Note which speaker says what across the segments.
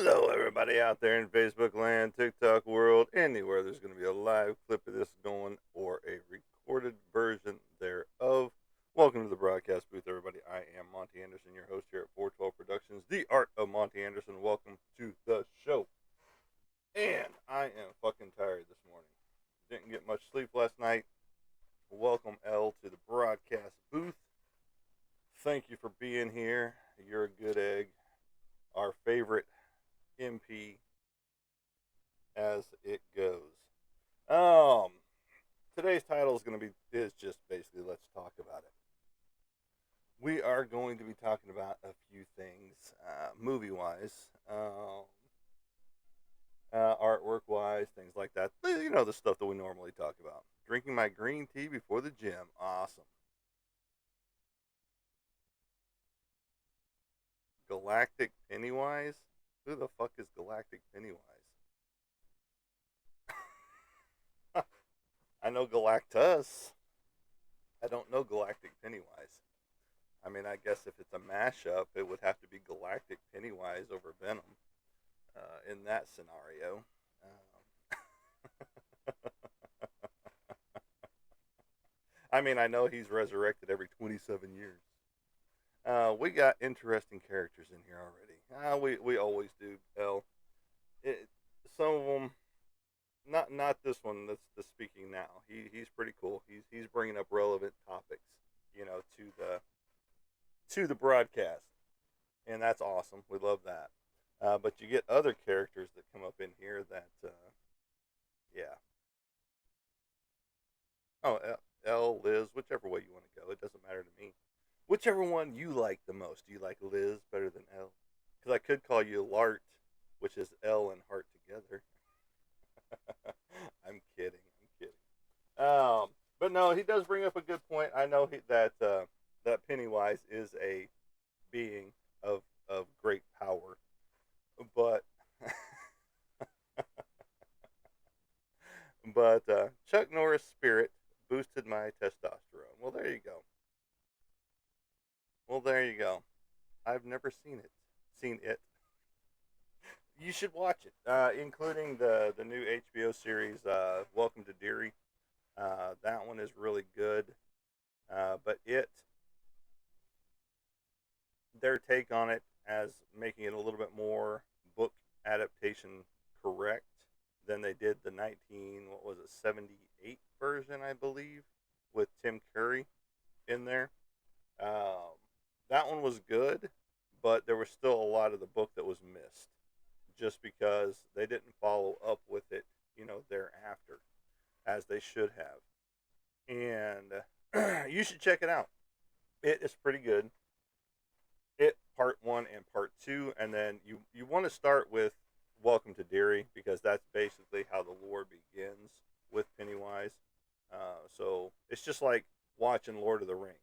Speaker 1: Hello, everybody out there in Facebook land, TikTok world, anywhere there's going to be a live clip of this going or a recorded version thereof. Welcome to the broadcast booth, everybody. I am Monty Anderson, your host here at 412 Productions, The Art of Monty Anderson. Welcome to the show. And I am fucking tired this morning. Didn't get much sleep last night. Welcome, L, to the broadcast booth. Thank you for being here. You're a good egg. Our favorite MP as it goes. Um, Today's title is just basically let's talk about it. We are going to be talking about a few things, movie wise, artwork wise, things like that. You know, the stuff that we normally talk about. Drinking my green tea before the gym, awesome. Galactic Pennywise, who the fuck is Galactic Pennywise? I know Galactus. I don't know Galactic Pennywise. I mean, I guess if it's a mashup, it would have to be Galactic Pennywise over Venom in that scenario. I mean, I know he's resurrected every 27 years. We got interesting characters in here already. We always do. L. It, some of them, not this one that's speaking now. He's pretty cool. He's bringing up relevant topics, to the broadcast, and that's awesome. We love that. But you get other characters that come up in here that, yeah. Oh, Liz, whichever way you want to go, it doesn't matter to me. Whichever one you like the most. Do you like Liz better than L? Because I could call you Lart, which is L and Heart together. I'm kidding. I'm kidding. But no, he does bring up a good point. I know that Pennywise is a being of great power, but Chuck Norris spirit boosted my testosterone. Well, there you go. Well, there you go. I've never seen it. Seen it. You should watch it, including the new HBO series, Welcome to Deary. That one is really good. But their take on it as making it a little bit more book adaptation correct than they did the 78 version, I believe, with Tim Curry in there. Um, that one was good, but there was still a lot of the book that was missed, just because they didn't follow up with it, thereafter, as they should have. And you should check it out. It is pretty good. It part one and part two, and then you want to start with Welcome to Deary, because that's basically how the lore begins with Pennywise. So it's just like watching Lord of the Rings.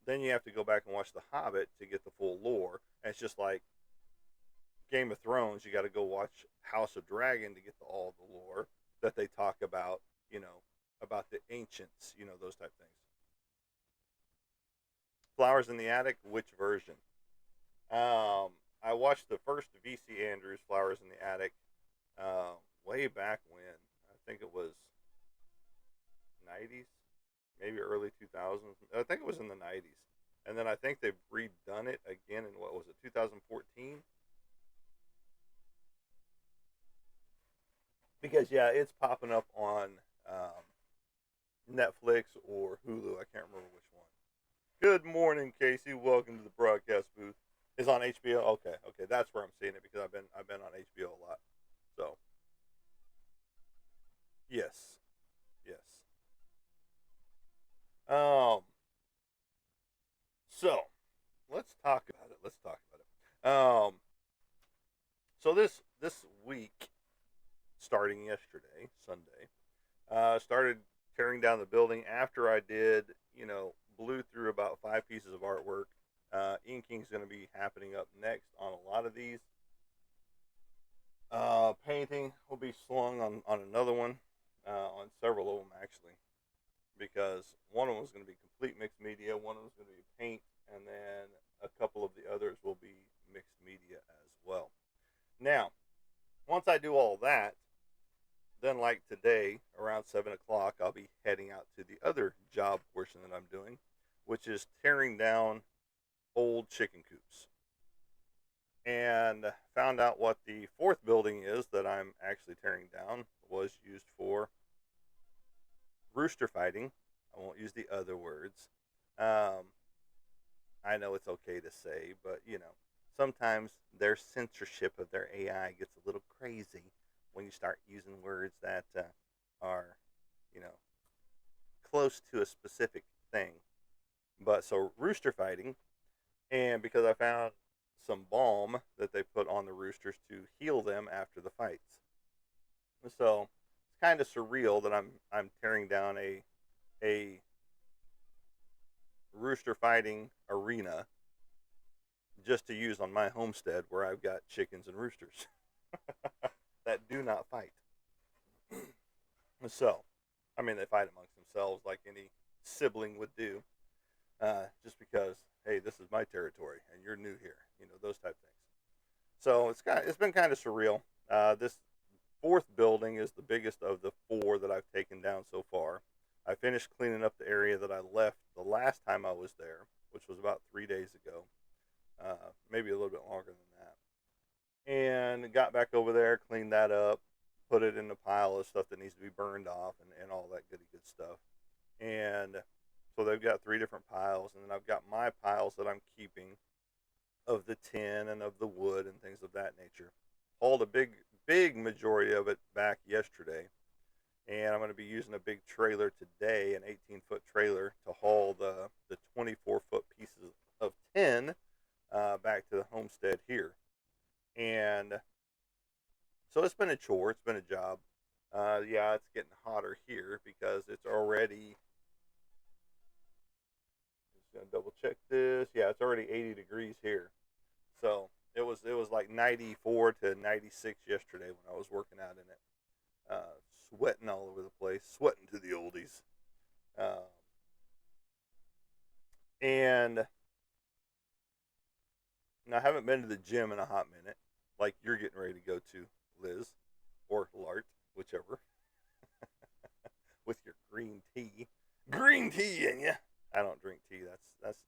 Speaker 1: Then you have to go back and watch The Hobbit to get the full lore. And it's just like Game of Thrones. You got to go watch House of Dragon to get all the lore that they talk about. About the ancients. Those type of things. Flowers in the Attic. Which version? I watched the first VC Andrews Flowers in the Attic way back when. I think it was 90s, maybe early 2000s. I think it was in the 90s. And then I think they've redone it again in, what was it, 2014? Because, yeah, it's popping up on Netflix or Hulu. I can't remember which one. Good morning, Casey. Welcome to the broadcast booth. Is on HBO. Okay, okay, that's where I'm seeing it, because I've been on HBO a lot. So yes, yes. Um. So let's talk about it. Let's talk about it. So this week, starting yesterday, Sunday, started tearing down the building after I did, blew through about 5 pieces of artwork. Inking is going to be happening up next on a lot of these. Painting will be slung on another one, on several of them actually, because one of them is going to be complete mixed media, one of them is going to be paint, and then a couple of the others will be mixed media as well. Now, once I do all that, then like today around 7 o'clock, I'll be heading out to the other job portion that I'm doing, which is tearing down old chicken coops. And found out what the fourth building is that I'm actually tearing down was used for rooster fighting. I won't use the other words. Um, I know it's okay to say, but sometimes their censorship of their AI gets a little crazy when you start using words that are, you know, close to a specific thing. But so rooster fighting, and because I found some balm that they put on the roosters to heal them after the fights. So it's kind of surreal that I'm tearing down a rooster fighting arena just to use on my homestead where I've got chickens and roosters that do not fight. So, I mean, they fight amongst themselves like any sibling would do, just because hey, this is my territory and you're new here, those type of things. So it's been kind of surreal. This fourth building is the biggest of the four that I've taken down so far. I finished cleaning up the area that I left the last time I was there, which was about 3 days ago, maybe a little bit longer than that. And got back over there, cleaned that up, put it in a pile of stuff that needs to be burned off and all that goody good stuff. And so they've got three different piles, and then I've got my piles that I'm keeping of the tin and of the wood and things of that nature. Hauled a big majority of it back yesterday, and I'm going to be using a big trailer today, an 18-foot trailer, to haul the 24-foot pieces of tin back to the homestead here. And so it's been a chore, it's been a job. Yeah, it's getting hotter here because it's already. Just gonna double check this. Yeah, it's already 80 degrees here. So it was like 94 to 96 yesterday when I was working out in it. Sweating all over the place, sweating to the oldies. Uh, and I haven't been to the gym in a hot minute, like you're getting ready to go to, Liz, or Lart, whichever, with your green tea. Green tea in ya. I don't drink tea. That's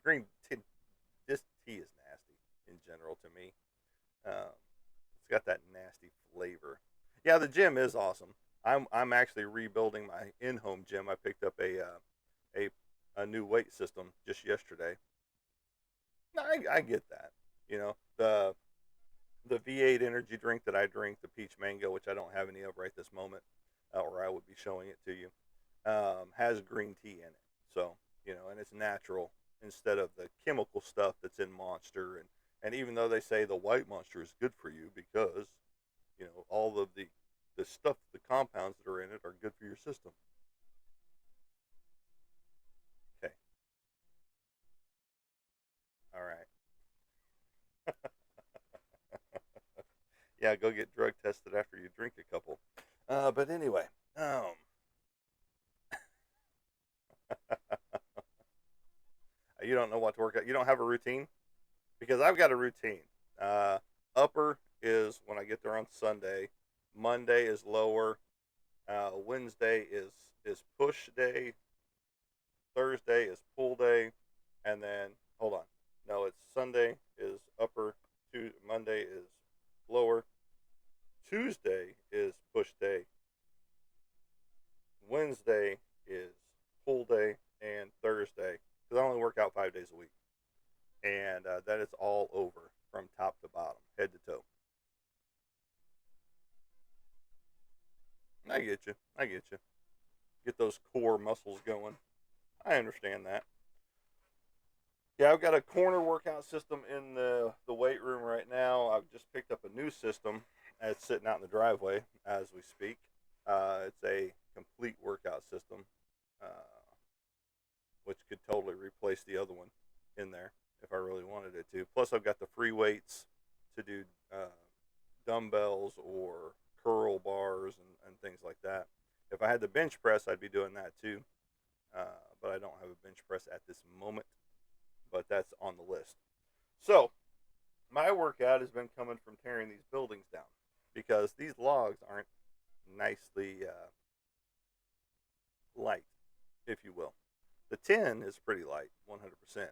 Speaker 1: green tea. This tea is nasty in general to me. It's got that nasty flavor. Yeah, the gym is awesome. I'm actually rebuilding my in-home gym. I picked up a a new weight system just yesterday. I get that. The V8 energy drink that I drink, the peach mango, which I don't have any of right this moment, or I would be showing it to you, has green tea in it. So and it's natural instead of the chemical stuff that's in Monster, and even though they say the white Monster is good for you because all of the stuff, the compounds that are in it are good for your system. Okay, all right. Yeah, go get drug tested after you drink a couple. But anyway, you don't know what to work out. You don't have a routine because I've got a routine. Uh, Upper is when I get there on Sunday. Monday is lower. Wednesday is push day. Thursday is pull day, and then hold on. No, it's Sunday is upper. Monday is lower. Tuesday is push day. Wednesday is pull day, and Thursday because I only work out 5 days a week, and that is all over from top to bottom, head to toe. I get you. I get you. Get those core muscles going. I understand that. Yeah, I've got a corner workout system in the weight room right now. I've just picked up a new system. It's sitting out in the driveway as we speak. It's a complete workout system, uh, which could totally replace the other one in there if I really wanted it to. Plus, I've got the free weights to do dumbbells or curl bars and things like that. If I had the bench press, I'd be doing that too. But I don't have a bench press at this moment. But that's on the list. So, my workout has been coming from tearing these buildings down. because these logs aren't nicely light, if you will. The tin is pretty light, 100%,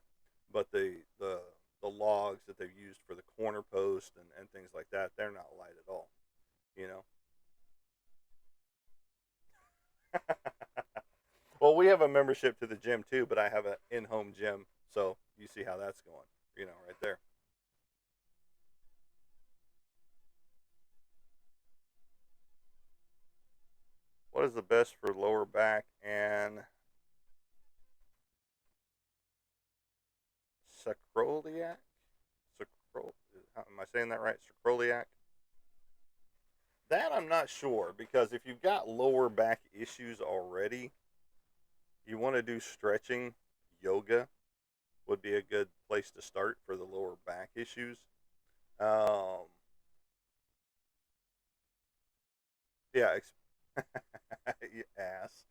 Speaker 1: but the logs that they've used for the corner post and things like that, they're not light at all. You know. Well, we have a membership to the gym too, but I have an in-home gym, so you see how that's going. Right there. What is the best for lower back and sacroiliac? Sacro, am I saying that right? Sacroiliac. That I'm not sure because if you've got lower back issues already, you want to do stretching. Yoga would be a good place to start for the lower back issues. Um, yeah, you ass.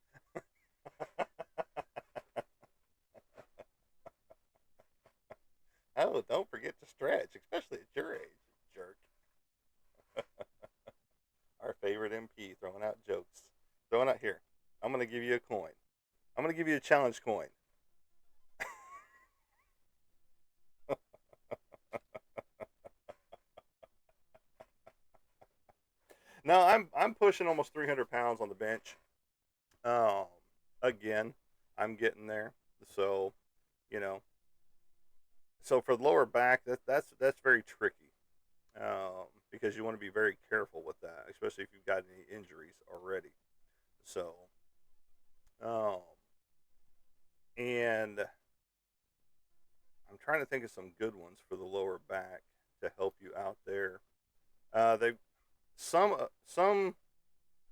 Speaker 1: Oh, don't forget to stretch, especially at your age, you jerk. Our favorite MP throwing out jokes. Throwing out here. I'm going to give you a coin. I'm going to give you a challenge coin. No, I'm pushing almost 300 pounds on the bench. Um, Again, I'm getting there. So, you know, so for the lower back, that's very tricky because you want to be very careful with that, especially if you've got any injuries already. So, um, and I'm trying to think of some good ones for the lower back to help you out there. They some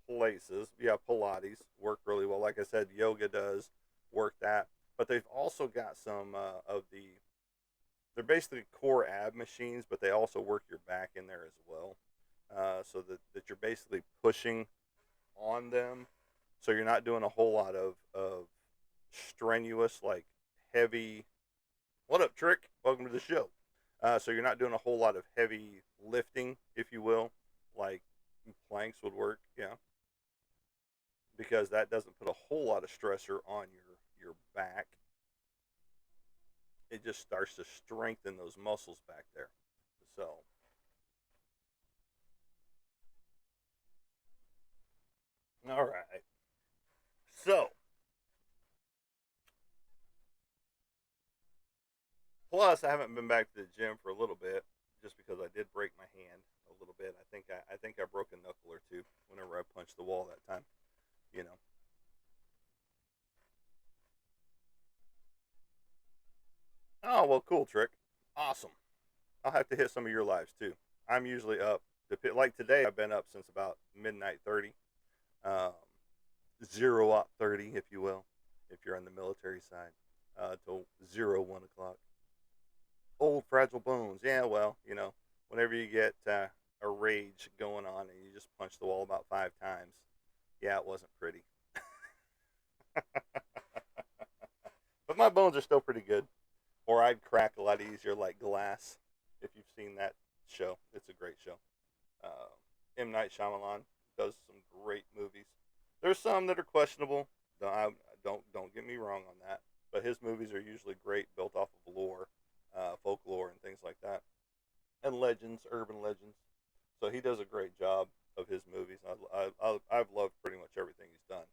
Speaker 1: places, yeah, Pilates work really well. Like I said, yoga does work that, but they've also got some of the. They're basically core ab machines, but they also work your back in there as well, so that you're basically pushing on them. So you're not doing a whole lot of strenuous, like heavy. What up, Trick? Welcome to the show. So you're not doing a whole lot of heavy lifting, if you will, like planks would work. Yeah, because that doesn't put a whole lot of stressor on your back. It just starts to strengthen those muscles back there. So, all right. So, plus I haven't been back to the gym for a little bit, just because I did break my hand a little bit. I think I broke a knuckle or two whenever I punched the wall that time. You know. Oh well, cool trick. Awesome. I'll have to hit some of your lives too. I'm usually up. Like today, I've been up since about midnight 30. Um, 0 30, if you will, if you're on the military side, till 1 o'clock. Old fragile bones. Yeah, well, whenever you get a rage going on and you just punch the wall about 5 times, yeah, it wasn't pretty. But my bones are still pretty good. Or I'd crack a lot easier like glass. If you've seen that show, it's a great show. Uh, M. Night Shyamalan does some great movies. There's some that are questionable. Don't get me wrong on that. But his movies are usually great, built off of lore, folklore, and things like that, and legends, urban legends. So he does a great job of his movies. I've loved pretty much everything he's done.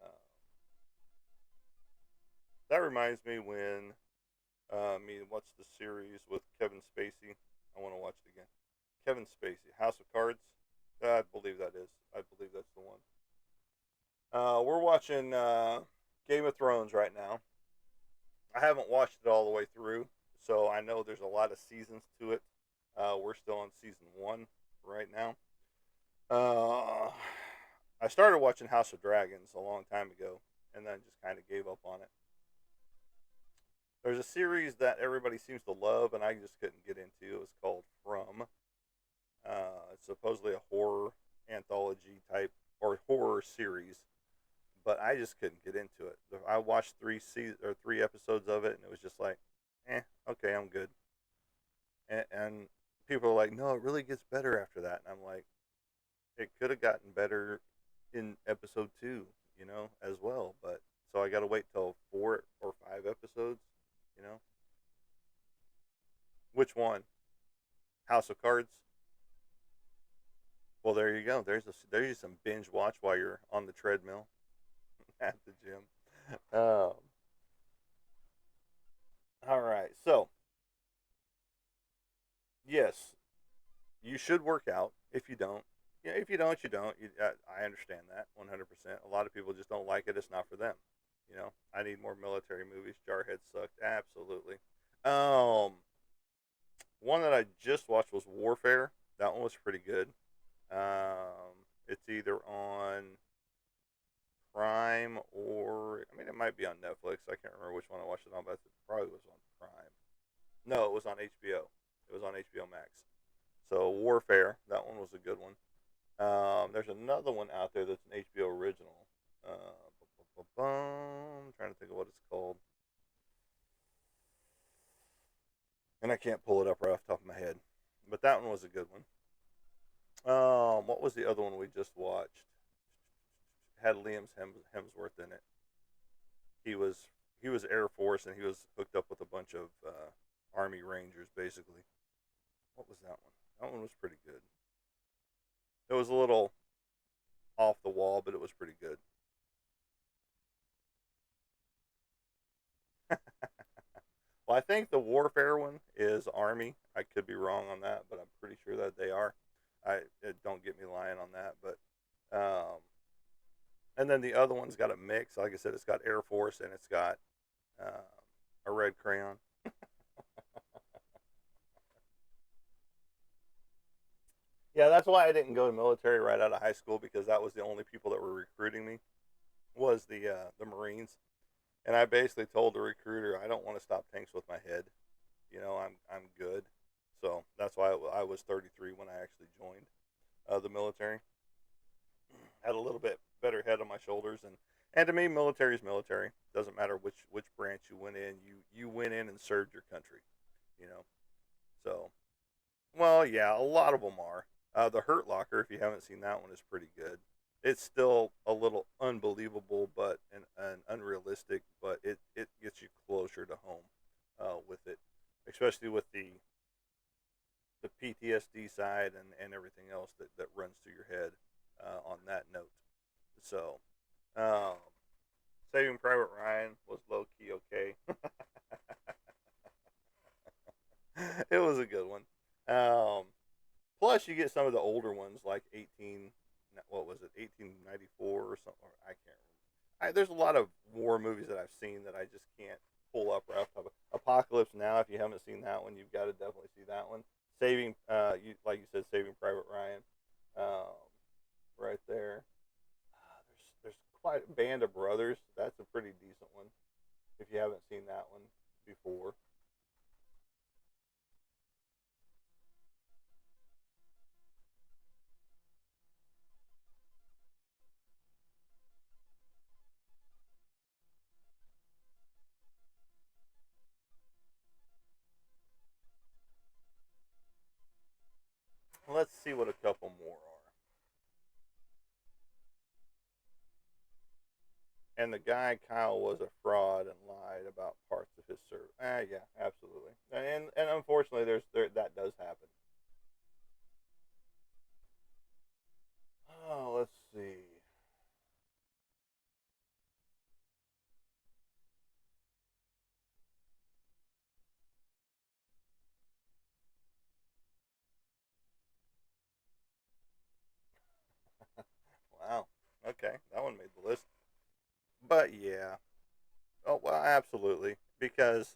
Speaker 1: Uh, that reminds me when what's the series with Kevin Spacey? I want to watch it again. Kevin Spacey, House of Cards. I believe that is. I believe that's the one. We're watching Game of Thrones right now. I haven't watched it all the way through, so I know there's a lot of seasons to it. We're still on season 1 right now. Uh, I started watching House of Dragons a long time ago, and then just kind of gave up on it. There's a series that everybody seems to love, and I just couldn't get into. It was called From. It's supposedly a horror anthology type or horror series, but I just couldn't get into it. I watched 3 episodes of it, and it was just like, okay, I'm good. And people are like, no, it really gets better after that, and I'm like, it could have gotten better in episode 2, as well. But so I got to wait till 4 or 5 episodes. You know, which one? House of Cards. Well, there you go. There's some binge watch while you're on the treadmill at the gym. Um, all right. So yes, you should work out. If you don't, if you don't, you don't. I understand that 100%. A lot of people just don't like it. It's not for them. I need more military movies. Jarhead sucked. Absolutely. Um, One that I just watched was Warfare. That one was pretty good. It's either on Prime or it might be on Netflix. I can't remember which one I watched it on, but it probably was on Prime. No, it was on HBO. It was on HBO Max. So Warfare, that one was a good one. There's another one out there that's an HBO original. I'm trying to think of what it's called, and I can't pull it up right off the top of my head. But that one was a good one. What was the other one we just watched? Had Hemsworth in it. He was he was Air Force, and he was hooked up with a bunch of Army Rangers, basically. What was that one? That one was pretty good. It was a little off the wall, but it was pretty good. Well, I think the Warfare one is Army. I could be wrong on that, but I'm pretty sure that they are. Don't get me lying on that, but and then the other one's got a mix. Like I said, it's got Air Force and it's got uh, a red crayon. Yeah, that's why I didn't go to military right out of high school, because that was the only people that were recruiting me was the Marines, and I basically told the recruiter I don't want to stop tanks with my head. I'm good. So that's why I was 33 when I actually joined the military. Had a little bit better head on my shoulders, and to me, military is military. Doesn't matter which branch you went in. You went in and served your country. You know. So well, yeah, a lot of them are. The Hurt Locker, if you haven't seen that one, is pretty good. It's still a little unbelievable, but and unrealistic, but it gets you closer to home with it, especially with the PTSD side and everything else that runs through your head on that note. So, um, Saving Private Ryan was low key okay. It was a good one. Um, Plus, you get some of the older ones like 18. What was it? 1894 or something. Or I can't remember. There's a lot of war movies that I've seen that I just can't pull up right off the top of. Apocalypse Now. If you haven't seen that one, you've got to definitely see that one. Like you said, Saving Private Ryan, um, right there. There's quite a Band of Brothers. That's a pretty decent one. If you haven't seen that one before, let's see what a couple more are. And the guy Kyle was a fraud and lied about parts of his service. Yeah, absolutely. And unfortunately, that does happen. Oh, let's see. Wow. Okay, that one made the list. But yeah. Oh well, absolutely, because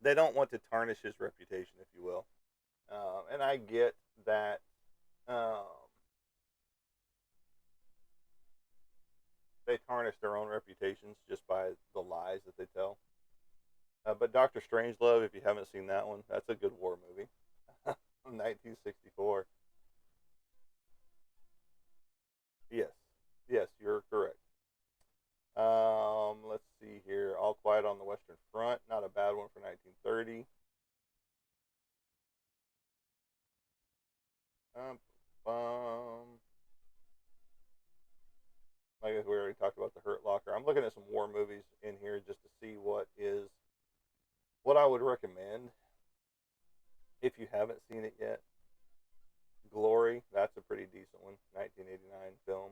Speaker 1: they don't want to tarnish his reputation, if you will. And I get that. Um, they tarnish their own reputations just by the lies that they tell. But Doctor Strangelove, if you haven't seen that one, that's a good war movie. 1964. Yes, yes, you're correct. Let's see here. All Quiet on the Western Front, not a bad one for 1930. Um, I would recommend if you haven't seen it yet. Glory, that's a pretty decent one. 1989 film.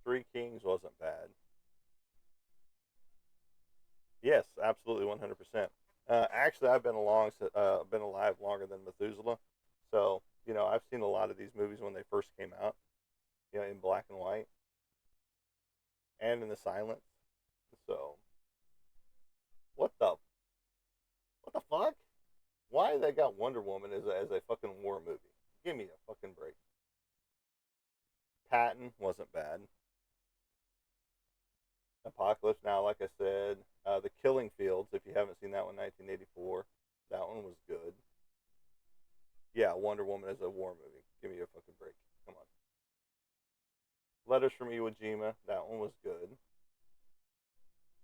Speaker 1: Three Kings wasn't bad. Yes, absolutely, 100%. Actually, I've been alive longer than Methuselah, so I've seen a lot of these movies when they first came out, in black and white and in the silence. So what the what the fuck? Why they got Wonder Woman as a fucking war movie? Give me a fucking break. Patton wasn't bad. Apocalypse Now, like I said, The Killing Fields. If you haven't seen that one, 1984, that one was good. Yeah, Wonder Woman is a war movie. Give me a fucking break. Come on. Letters from Iwo Jima. That one was good.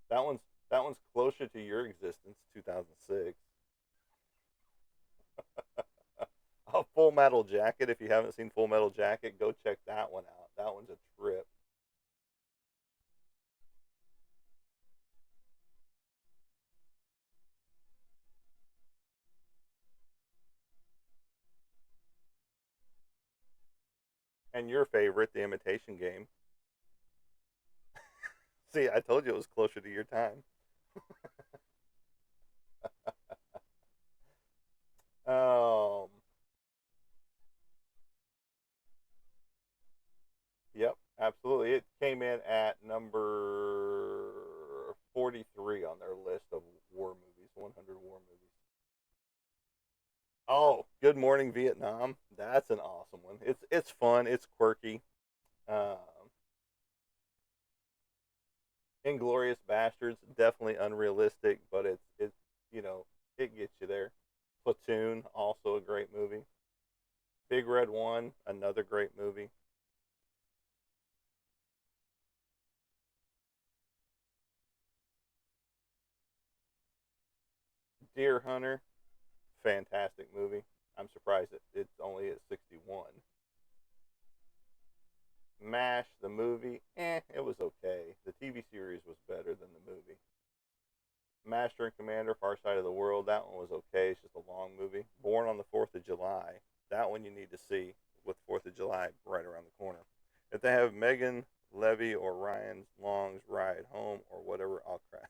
Speaker 1: That one's that one's closer to your existence. 2006. A Full Metal Jacket. If you haven't seen Full Metal Jacket, go check that one out. That one's a trip. And your favorite, The Imitation Game. See, I told you it was closer to your time. Um, yep, absolutely. It came in at number 43 on their list of war movies, 100 war movies. Oh, Good Morning Vietnam. That's an awesome one. It's fun. It's quirky. Um, Inglorious Bastards, definitely unrealistic, but it's you know it gets you there. Platoon, also a great movie. Big Red One, another great movie. Deer Hunter, fantastic movie. I'm surprised it's only at 61. MASH, the movie, it was okay. The TV series was better than the movie. Master and Commander, Far Side of the World, that one was okay. It's just a long movie. Born on the 4th of July, that one you need to see with 4th of July right around the corner. If they have Megan Levy or Ryan Long's Ride Home or whatever, I'll cry.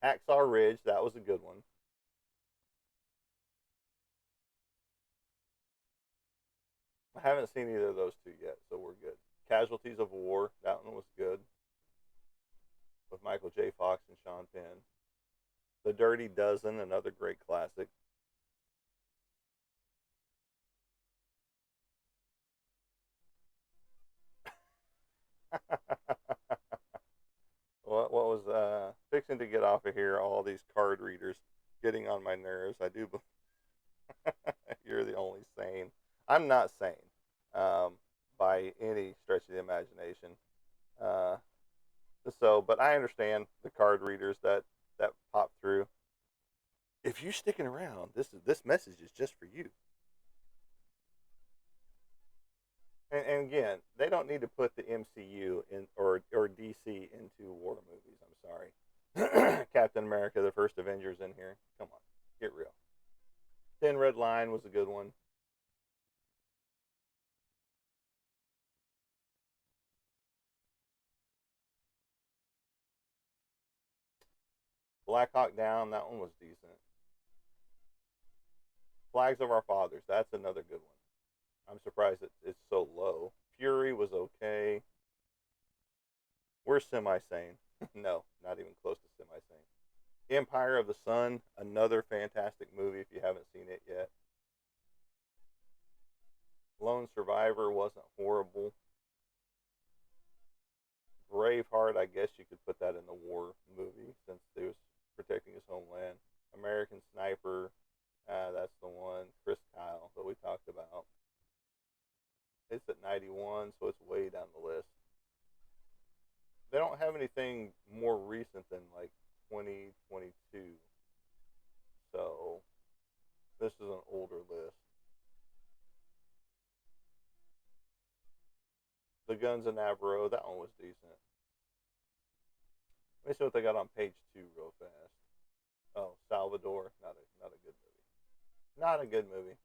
Speaker 1: Hacksaw Ridge, that was a good one. I haven't seen either of those two yet, so we're good. Casualties of War, that one was good with Michael J. Fox and Sean Penn. The Dirty Dozen, another great classic. What was fixing to get off of here? All these card readers getting on my nerves. I do. You're the only sane. I'm not sane, um, by any stretch of the imagination. Uh, but I understand the card readers that pop through. If you're sticking around, this message is just for you. And again, they don't need to put the MCU in or DC into war movies. I'm sorry. Captain America, the first Avengers in here. Come on, get real. Thin Red Line was a good one. Black Hawk Down, that one was decent. Flags of Our Fathers, that's another good one. I'm surprised it's so low. Fury was okay. We're semi sane. No, not even close to semi sane. Empire of the Sun, another fantastic movie if you haven't seen it yet. Lone Survivor wasn't horrible. Braveheart, I guess you could put that in the war movie since he was protecting his homeland. American Sniper, that's the one. Chris Kyle that we talked about. It's at 91, so it's way down the list. They don't have anything more recent than like 2022, so this is an older list. The Guns of Navarro, that one was decent. Let me see what they got on page 2 real fast. Oh, Salvador, not a good movie. Not a good movie.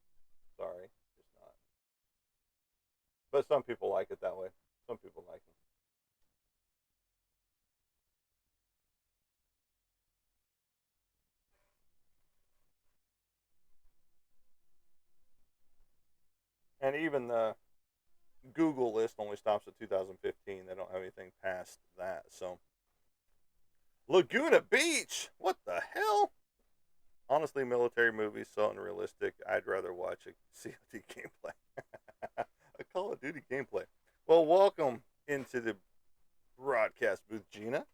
Speaker 1: Sorry, just not. But some people like it that way. Some people like them. And even the Google list only stops at 2015. They don't have anything past that. So Laguna Beach. What the hell? Honestly, military movies so unrealistic. I'd rather watch a COD gameplay, a Call of Duty gameplay. Well, welcome into the broadcast booth, Gina,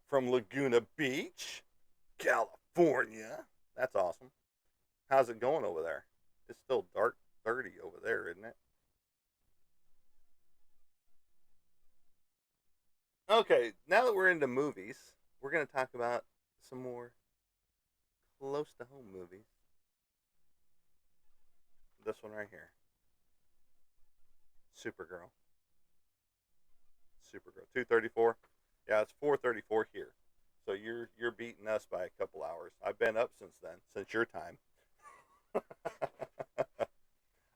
Speaker 1: from Laguna Beach, California. That's awesome. How's it going over there? It's still dark 30 over there, isn't it? Okay, now that we're into movies, we're going to talk about some more close to home movies. This one right here, Supergirl. Supergirl. 2:34. Yeah, it's 4:34 here. So you're beating us by a couple hours. I've been up since then, since your time.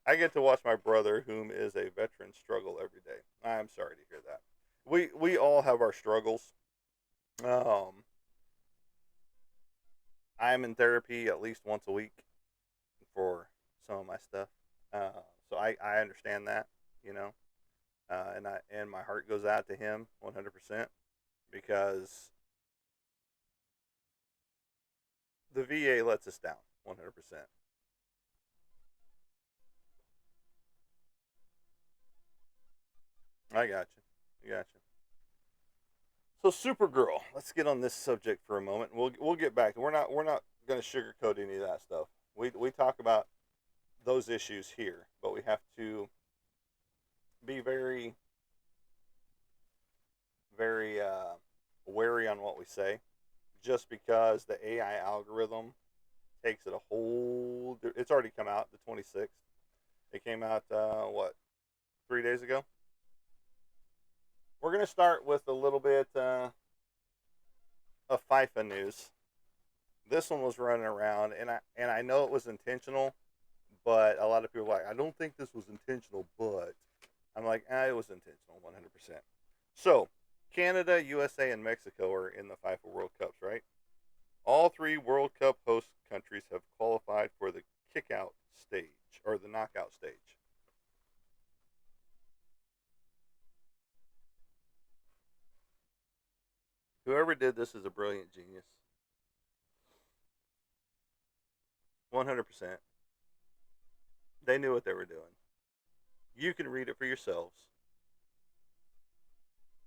Speaker 1: I get to watch my brother, whom is a veteran, struggle every day. I'm sorry to hear that. We all have our struggles. Um, I'm in therapy at least once a week for some of my stuff. So I understand that, you know, and my heart goes out to him 100% because the VA lets us down 100%. I got you. I got you. So Supergirl. Let's get on this subject for a moment. We'll get back. We're not going to sugarcoat any of that stuff. We talk about those issues here, but we have to be very wary on what we say, just because the AI algorithm takes it a whole. It's already come out the 26th. It came out what 3 days ago. We're gonna start with a little bit of FIFA news. This one was running around, and I know it was intentional, but a lot of people are like, I don't think this was intentional, but I'm like, it was intentional, 100%. So, Canada, USA, and Mexico are in the FIFA World Cups, right? All three World Cup host countries have qualified for the kickout stage or the knockout stage. Whoever did this is a brilliant genius. 100%. They knew what they were doing. You can read it for yourselves.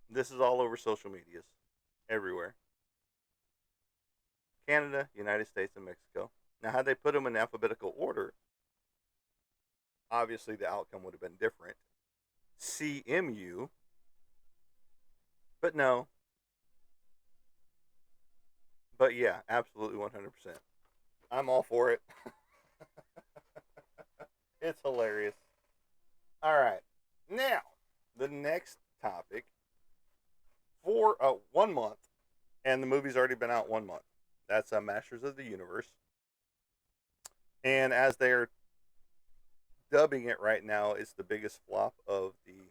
Speaker 1: This is all over social medias, everywhere. Canada, United States, and Mexico. Now, had they put them in alphabetical order, obviously the outcome would have been different. CMU, but no. But yeah, absolutely 100%. I'm all for it. It's hilarious. All right. Now, the next topic for 1 month, and the movie's already been out 1 month. That's Masters of the Universe. And as they're dubbing it right now, it's the biggest flop of the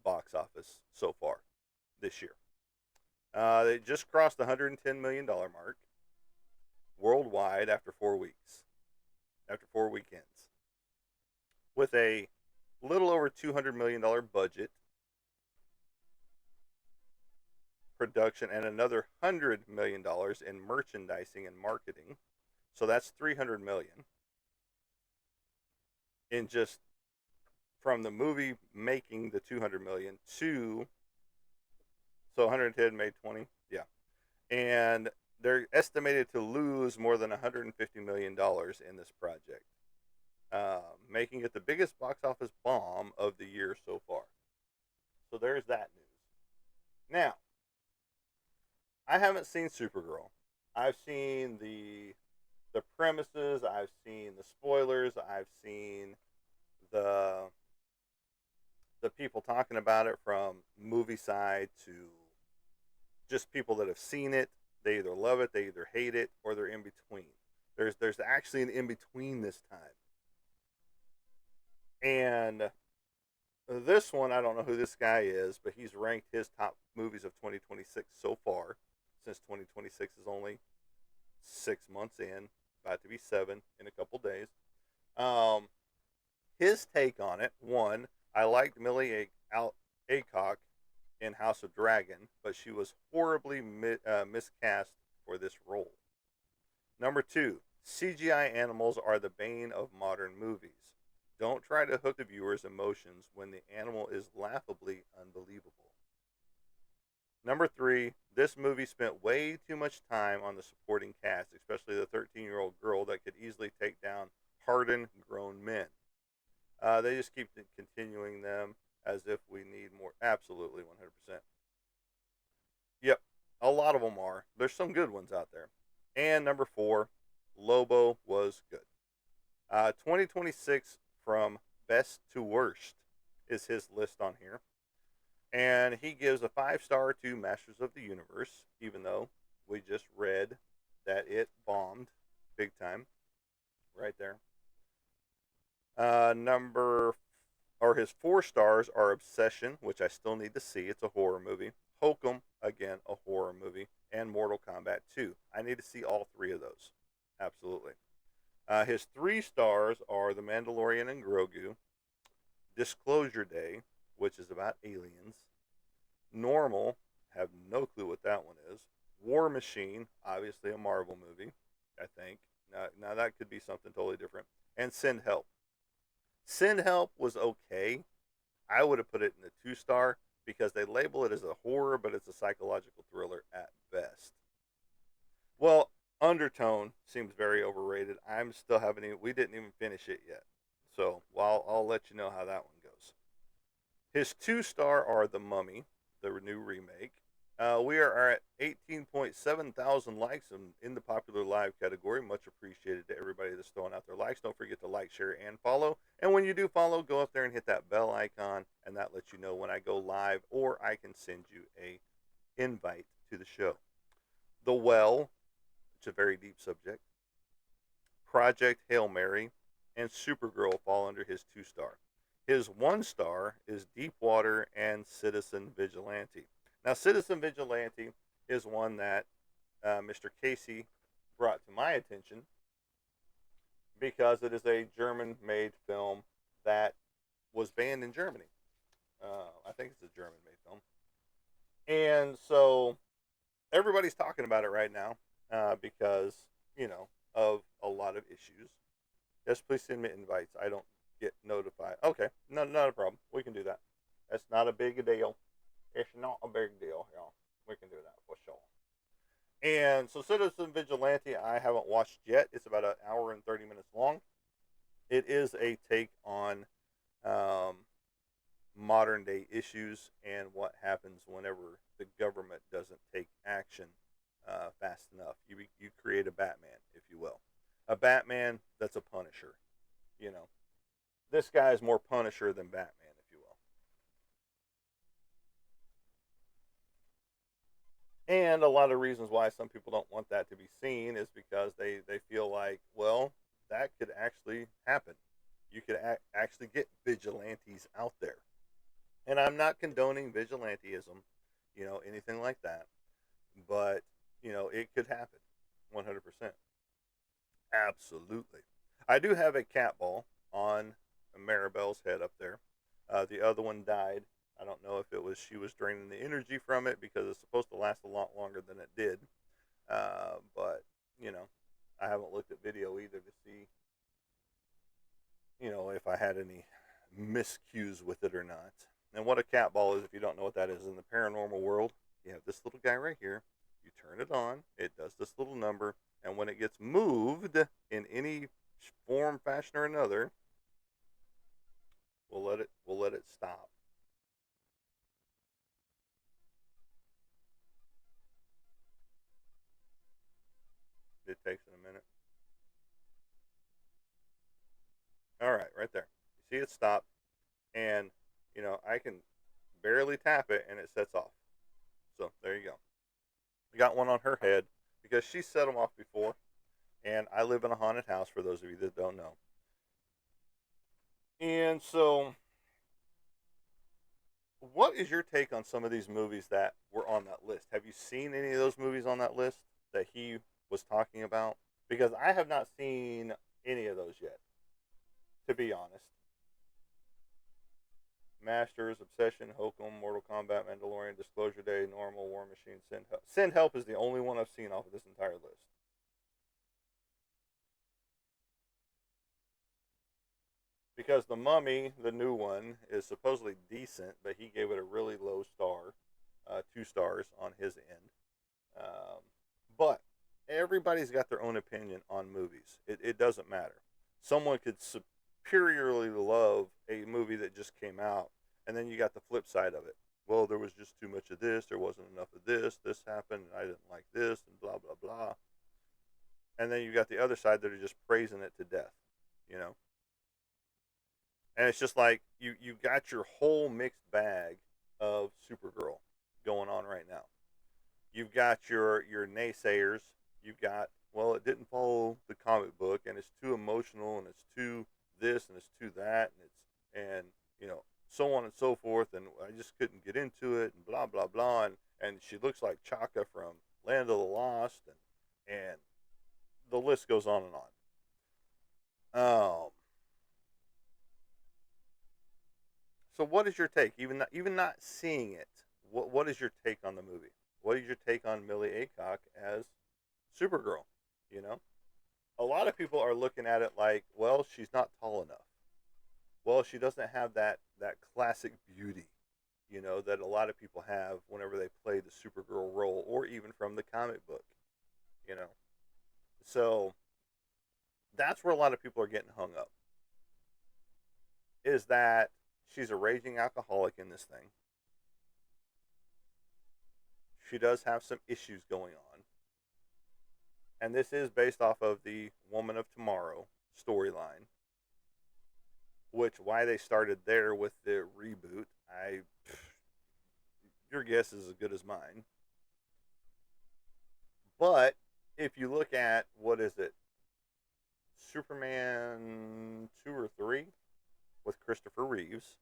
Speaker 1: box office so far this year. They just crossed the $110 million mark worldwide after 4 weeks, after 4 weekends, with a little over $200 million budget, production, and another $100 million in merchandising and marketing. So that's $300 million in just from the movie making the $200 million to so 110 made 20, yeah, and they're estimated to lose more than $150 million in this project, making it the biggest box office bomb of the year so far. So there's that news. Now, I haven't seen Supergirl. I've seen the premises. I've seen the spoilers. I've seen the the people talking about it from movie side to just people that have seen it. They either love it, they either hate it, or they're in between. There's actually an in between this time. And this one, I don't know who this guy is, but he's ranked his top movies of 2026 so far, since 2026 is only 6 months in, about to be seven in a couple days. Um, his take on it: one, I liked Millie Acock in House of Dragon, but she was horribly miscast for this role. Number two, CGI animals are the bane of modern movies. Don't try to hook the viewer's emotions when the animal is laughably unbelievable. Number three, this movie spent way too much time on the supporting cast, especially the 13-year-old girl that could easily take down hardened grown men. They just keep continuing them as if we need more. Absolutely, 100%. Yep, a lot of them are. There's some good ones out there. And number four, Lobo was good. 2026 from best to worst is his list on here. And he gives a 5 star to Masters of the Universe, even though we just read that it bombed big time right there. Number or his 4 stars are Obsession, which I still need to see. It's a horror movie. Hokum, again, a horror movie. And Mortal Kombat 2. I need to see all three of those. Absolutely. His 3 stars are The Mandalorian and Grogu, Disclosure Day, which is about aliens, Normal, have no clue what that one is, War Machine, obviously a Marvel movie, I think. Now that could be something totally different, and Send Help. Send Help was okay. I would have put it in the 2 star because they label it as a horror, but it's a psychological thriller at best. Well, Undertone seems very overrated. I'm still haven't even, we didn't even finish it yet. So, well, I'll let you know how that one goes. His 2 star are The Mummy, the new remake. We are at 18.7 thousand likes in the popular live category. Much appreciated to everybody that's throwing out their likes. Don't forget to like, share, and follow. And when you do follow, go up there and hit that bell icon, and that lets you know when I go live, or I can send you a invite to the show. The Well, it's a very deep subject. Project Hail Mary, and Supergirl fall under his 2 star. His 1 star is Deepwater and Citizen Vigilante. Now, Citizen Vigilante is one that Mr. Casey brought to my attention because it is a German made film that was banned in Germany. I think it's a German made film. And so everybody's talking about it right now because, of a lot of issues. Yes, please send me invites. I don't get notified. Okay, no, not a problem. We can do that. That's not a big deal. It's not a big deal, y'all. We can do that for sure. And so, Citizen Vigilante, I haven't watched yet. It's about an hour and 30 minutes long. It is a take on um, modern day issues and what happens whenever the government doesn't take action fast enough. You create a Batman, if you will, a Batman that's a Punisher. You know, this guy is more Punisher than Batman, if you will. And a lot of reasons why some people don't want that to be seen is because they feel like, well, that could actually happen. You could actually get vigilantes out there. And I'm not condoning vigilanteism, anything like that. But, it could happen 100%. Absolutely. I do have a cat ball on Maribel's head up there. The other one died. I don't know if it was she was draining the energy from it because it's supposed to last a lot longer than it did. But, you know, I haven't looked at video either to see, if I had any miscues with it or not. And what a cat ball is, if you don't know what that is, in the paranormal world, you have this little guy right here. You turn it on, it does this little number, and when it gets moved in any form, fashion, or another, we'll let it stop. It takes it a minute. All right, right there. You see it stop, and I can barely tap it and it sets off. So there you go. I got one on her head because she set them off before, and I live in a haunted house. For those of you that don't know, and so what is your take on some of these movies that were on that list? Have you seen any of those movies on that list that he was talking about? Because I have not seen any of those yet, to be honest. Masters, Obsession, Hokum, Mortal Kombat, Mandalorian, Disclosure Day, Normal, War Machine, Send Help. Send Help is the only one I've seen off of this entire list. Because The Mummy, the new one, is supposedly decent, but he gave it a really low star, 2 stars on his end. Um, but everybody's got their own opinion on movies. It doesn't matter. Someone could superiorly love a movie that just came out, and then you got the flip side of it. Well, there was just too much of this. There wasn't enough of this. This happened, and I didn't like this, and blah blah blah. And then you got the other side that are just praising it to death. You know, and it's just like you got your whole mixed bag of Supergirl going on right now. You've got your naysayers. You've got, well, it didn't follow the comic book, and it's too emotional, and it's too this, and it's too that, and so on and so forth, and I just couldn't get into it, and blah blah blah, and she looks like Chaka from Land of the Lost, and the list goes on and on. So what is your take? Even not seeing it, what is your take on the movie? What is your take on Millie Acock as Supergirl? You know, a lot of people are looking at it like, well, she's not tall enough. Well, she doesn't have that classic beauty, that a lot of people have whenever they play the Supergirl role, or even from the comic book. You know, so that's where a lot of people are getting hung up. Is that she's a raging alcoholic in this thing. She does have some issues going on, and this is based off of the Woman of Tomorrow storyline, which why they started there with the reboot, I your guess is as good as mine. But if you look at, what is it, Superman 2 or 3 with Christopher Reeves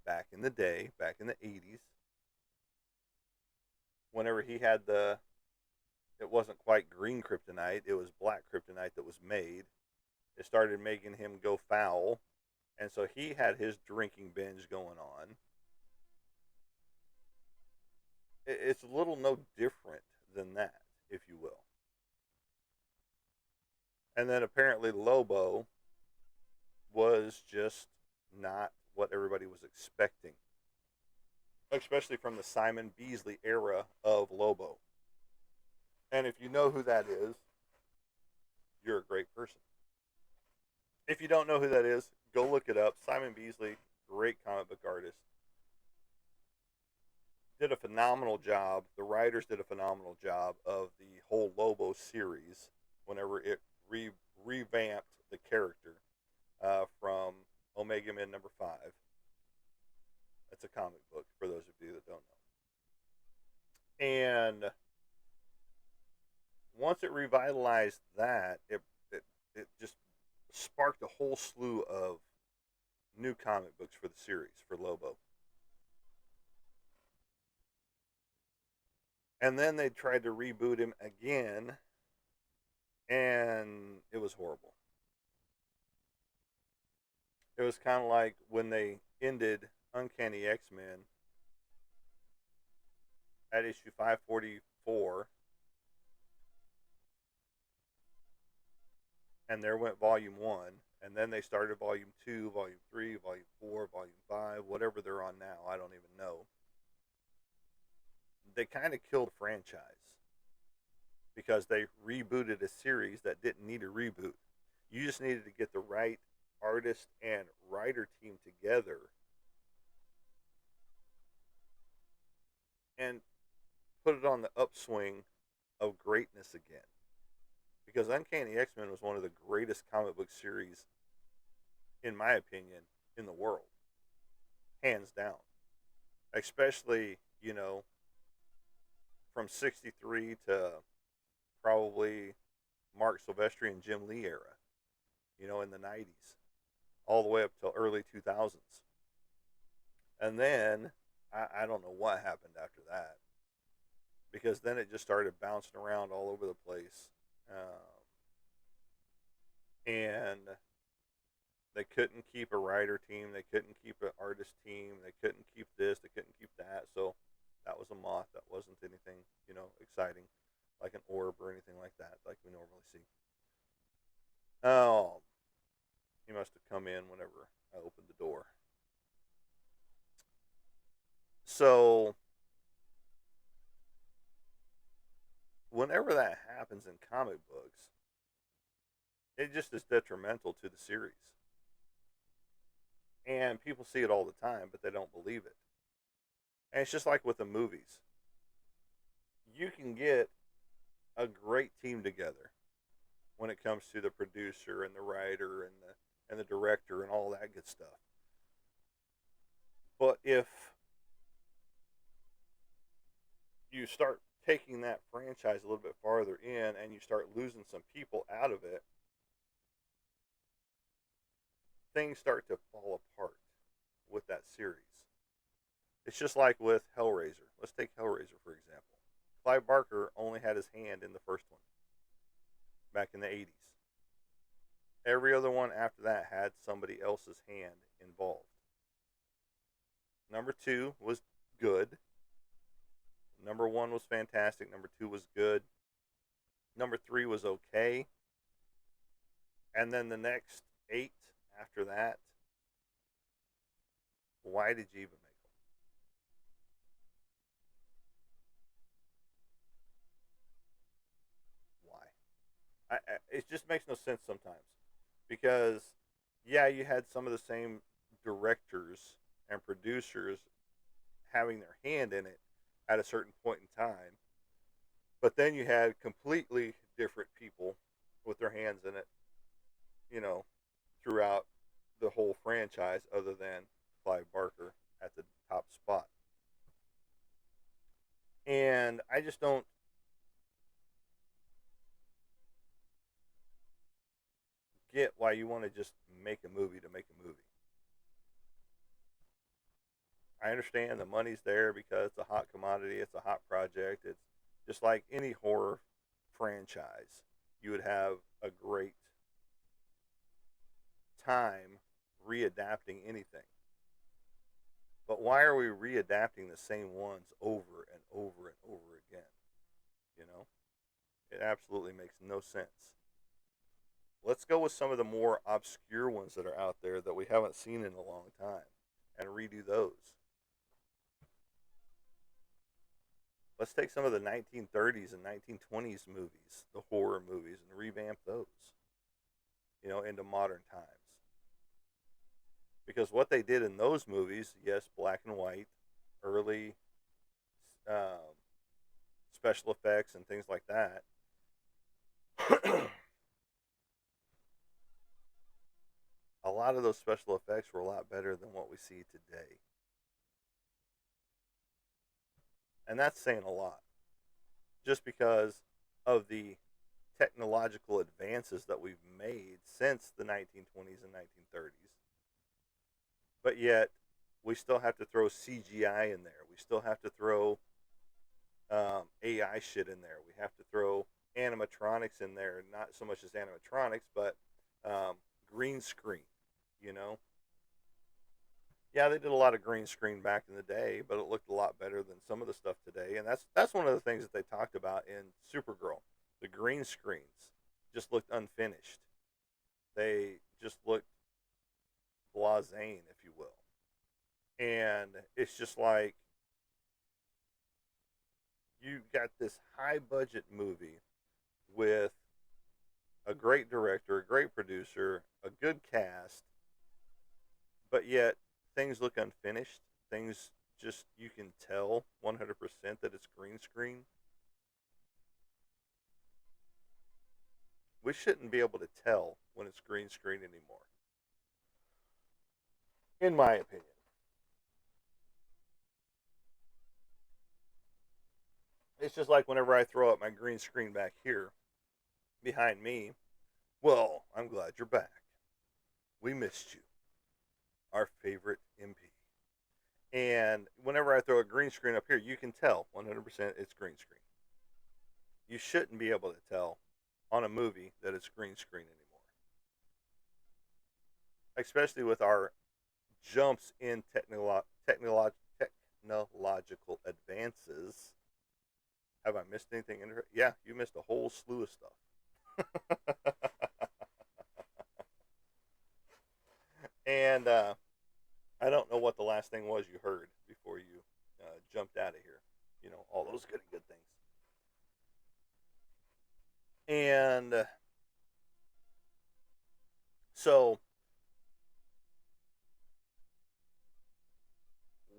Speaker 1: back in the day, back in the 80s, whenever he had it wasn't quite green kryptonite, it was black kryptonite that was made. It started making him go foul, and so he had his drinking binge going on. It's a little no different than that, if you will. And then apparently Lobo was just not what everybody was expecting, especially from the Simon Beasley era of Lobo. And if you know who that is, you're a great person. If you don't know who that is, go look it up. Simon Beasley, great comic book artist, did a phenomenal job. The writers did a phenomenal job of the whole Lobo series whenever it revamped the character from Omega Man #5. It's a comic book for those of you that don't know. And once it revitalized that, it just sparked a whole slew of new comic books for the series for Lobo. And then they tried to reboot him again, and it was horrible. It was kind of like when they ended Uncanny X-Men at issue 544, and there went volume 1, and then they started volume 2, volume 3, volume 4, volume 5, whatever they're on now, I don't even know. They kind of killed a franchise because they rebooted a series that didn't need a reboot. You just needed to get the right artist and writer team together and put it on the upswing of greatness again. Because Uncanny X-Men was one of the greatest comic book series, in my opinion, in the world. hands down. Especially, from 63 to probably Mark Silvestri and Jim Lee era, in the 90s, all the way up till early 2000s. And then I don't know what happened after that, because then it just started bouncing around all over the place. And they couldn't keep a writer team, they couldn't keep an artist team, they couldn't keep this, they couldn't keep that. So that was a moth. That wasn't anything, exciting, like an orb or anything like that, like we normally see. Oh, he must have come in whenever I opened the door. So whenever that happens in comic books, it just is detrimental to the series. And people see it all the time, but they don't believe it. And it's just like with the movies. You can get a great team together when it comes to the producer and the writer and the director and all that good stuff. But if you start taking that franchise a little bit farther in and you start losing some people out of it, things start to fall apart with that series. It's just like with Hellraiser. Let's take Hellraiser, for example. Clive Barker only had his hand in the first one back in the 80s. Every other one after that had somebody else's hand involved. Number 2 was good. Number 1 was fantastic. Number 2 was good. Number 3 was okay. And then the next 8 after that, why did you even make them? Why? It just makes no sense sometimes. Because, yeah, you had some of the same directors and producers having their hand in it at a certain point in time. But then you had completely different people with their hands in it, you know, throughout the whole franchise, other than Clive Barker at the top spot. And I just don't get why you want to just make a movie to make a movie. I understand the money's there because it's a hot commodity, it's a hot project. It's just like any horror franchise. You would have a great time readapting anything. But why are we readapting the same ones over and over and over again? You know, it absolutely makes no sense. Let's go with some of the more obscure ones that are out there that we haven't seen in a long time and redo those. Let's take some of the 1930s and 1920s movies, the horror movies, and revamp those, into modern times. Because what they did in those movies, yes, black and white, early um, special effects and things like that, a lot of those special effects were a lot better than what we see today. And that's saying a lot, just because of the technological advances that we've made since the 1920s and 1930s. But yet, we still have to throw CGI in there. We still have to throw AI shit in there. We have to throw animatronics in there. Not so much as animatronics, but green screen. You know, yeah, they did a lot of green screen back in the day, but it looked a lot better than some of the stuff today. And that's one of the things that they talked about in Supergirl. The green screens just looked unfinished. They just looked blasé, if you will. And it's just like you got this high budget movie with a great director, a great producer, a good cast, but yet things look unfinished. Things just, you can tell 100% that it's green screen. We shouldn't be able to tell when it's green screen anymore, in my opinion. It's just like whenever I throw up my green screen back here behind me. Well, I'm glad you're back. We missed you, our favorite MP. And whenever I throw a green screen up here, you can tell 100% it's green screen. You shouldn't be able to tell on a movie that it's green screen anymore, especially with our jumps in technological advances. Have I missed anything? Yeah, you missed a whole slew of stuff. And I don't know what the last thing was you heard before you jumped out of here. You know, all those good things. And so,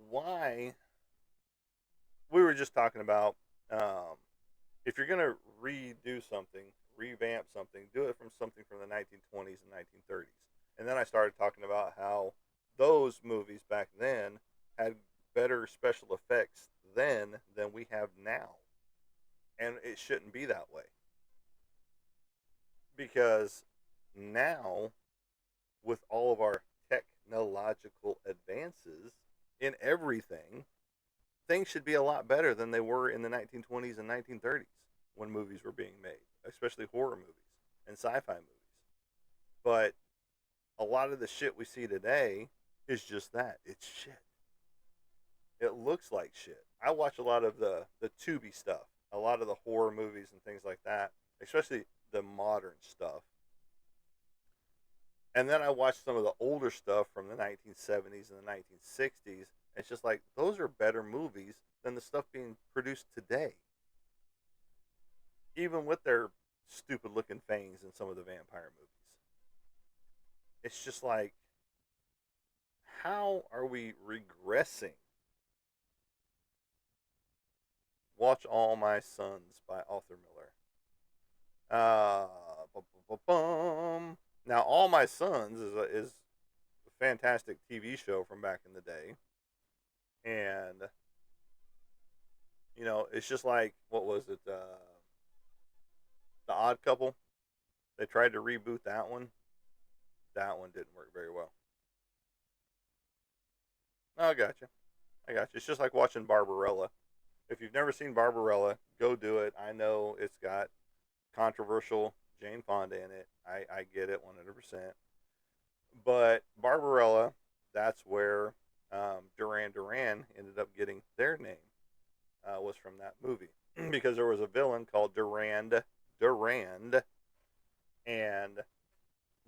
Speaker 1: why? We were just talking about if you're going to redo something, revamp something, do it from something from the 1920s and 1930s. And then I started talking about how those movies back then had better special effects then than we have now. And it shouldn't be that way. Because now, with all of our technological advances in everything, things should be a lot better than they were in the 1920s and 1930s when movies were being made, especially horror movies and sci-fi movies. But a lot of the shit we see today is just that. It's shit. It looks like shit. I watch a lot of the Tubi stuff, a lot of the horror movies and things like that, especially the modern stuff. And then I watch some of the older stuff from the 1970s and the 1960s. It's just like those are better movies than the stuff being produced today. Even with their stupid looking fangs in some of the vampire movies. It's just like, how are we regressing? Watch All My Sons by Arthur Miller. Uh, Now, All My Sons is a fantastic TV show from back in the day. And, you know, it's just like, what was it? The Odd Couple. They tried to reboot that one. That one didn't work very well. Oh, I gotcha. I gotcha. It's just like watching Barbarella. If you've never seen Barbarella, go do it. I know it's got controversial Jane Fonda in it. I get it 100%. But Barbarella, that's where Duran Duran ended up getting their name, was from that movie. Because there was a villain called Durand, and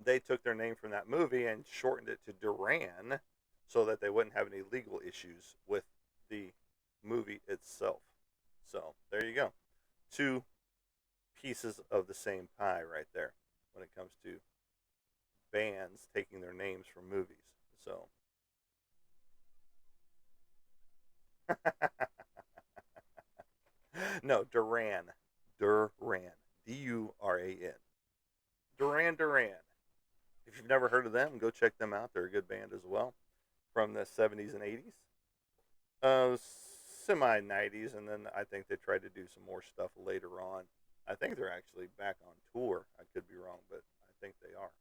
Speaker 1: they took their name from that movie and shortened it to Duran so that they wouldn't have any legal issues with the movie itself. So there you go. Two pieces of the same pie right there when it comes to bands taking their names from movies. So no, Duran. Duran. Duran. Duran Duran. If you've never heard of them, go check them out. They're a good band as well from the 70s and 80s. Semi 90s, and then I think they tried to do some more stuff later on. I think they're actually back on tour. I could be wrong, but I think they are.